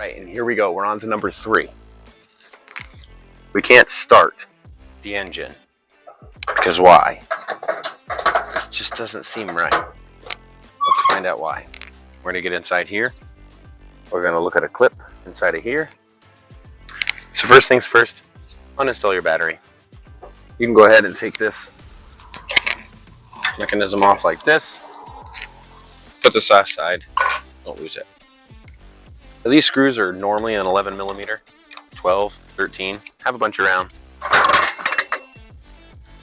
Right, and here we go. We're on to number 3. We can't start the engine. Because why? This just doesn't seem right. Let's find out why. We're going to get inside here. We're going to look at a clip inside of here. So first things first, uninstall your battery. You can go ahead and take this mechanism off like this. Put this aside. Don't lose it. So these screws are normally an 11 millimeter, 12, 13. Have a bunch around.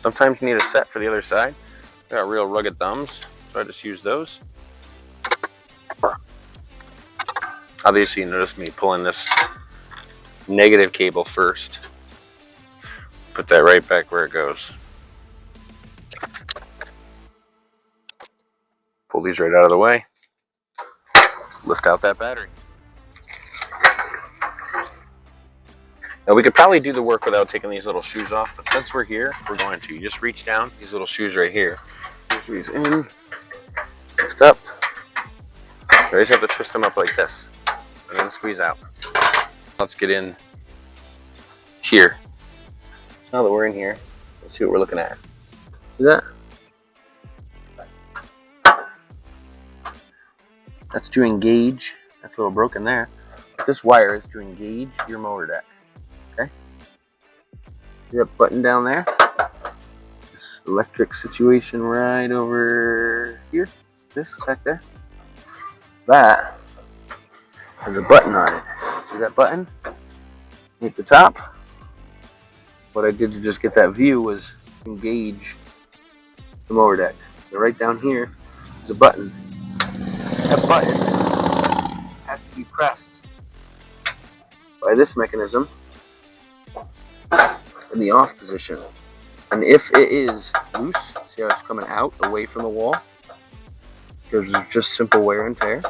Sometimes you need a set for the other side. I got real rugged thumbs, so I just use those. Obviously, you notice me pulling this negative cable first. Put that right back where it goes. Pull these right out of the way. Lift out that battery. Now we could probably do the work without taking these little shoes off, but since we're here, we're going to. You just reach down, these little shoes right here. Squeeze in, lift up. You always have to twist them up like this, and then squeeze out. Let's get in here. So now that we're in here, let's see what we're looking at. See that? That's to engage. That's a little broken there. But this wire is to engage your mower deck. Okay? See that button down there? This electric situation right over here. This back there. That has a button on it. See that button? Hit the top. What I did to just get that view was engage the mower deck. So right down here is a button. That button has to be pressed by this mechanism in the off position. And if it is loose, see how it's coming out away from the wall? Because it's just simple wear and tear.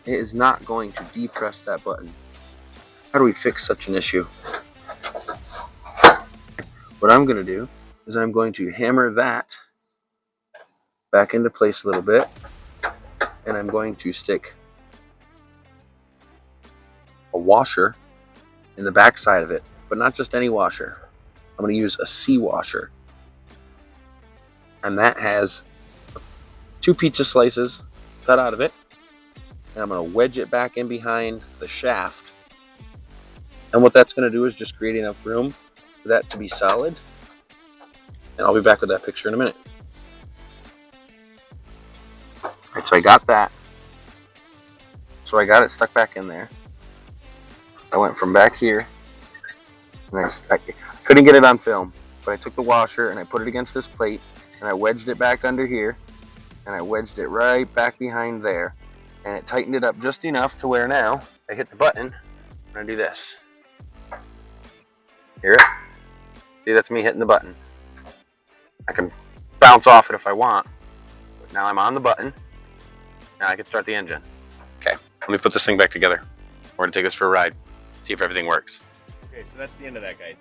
It is not going to depress that button. How do we fix such an issue? What I'm going to do is I'm going to hammer that back into place a little bit. And I'm going to stick a washer in the back side of it, but not just any washer. I'm going to use a C washer. And that has 2 pizza slices cut out of it. And I'm going to wedge it back in behind the shaft. And what that's going to do is just create enough room for that to be solid. And I'll be back with that picture in a minute. Alright, so I got that. So I got it stuck back in there. I went from back here, and I couldn't get it on film, but I took the washer and I put it against this plate, and I wedged it back under here, and I wedged it right back behind there, and it tightened it up just enough to where now I hit the button and I do this. Hear it? See, that's me hitting the button. I can bounce off it if I want, but now I'm on the button. Now I can start the engine. Okay, let me put this thing back together. We're gonna take this for a ride, see if everything works. Okay, so that's the end of that, guys.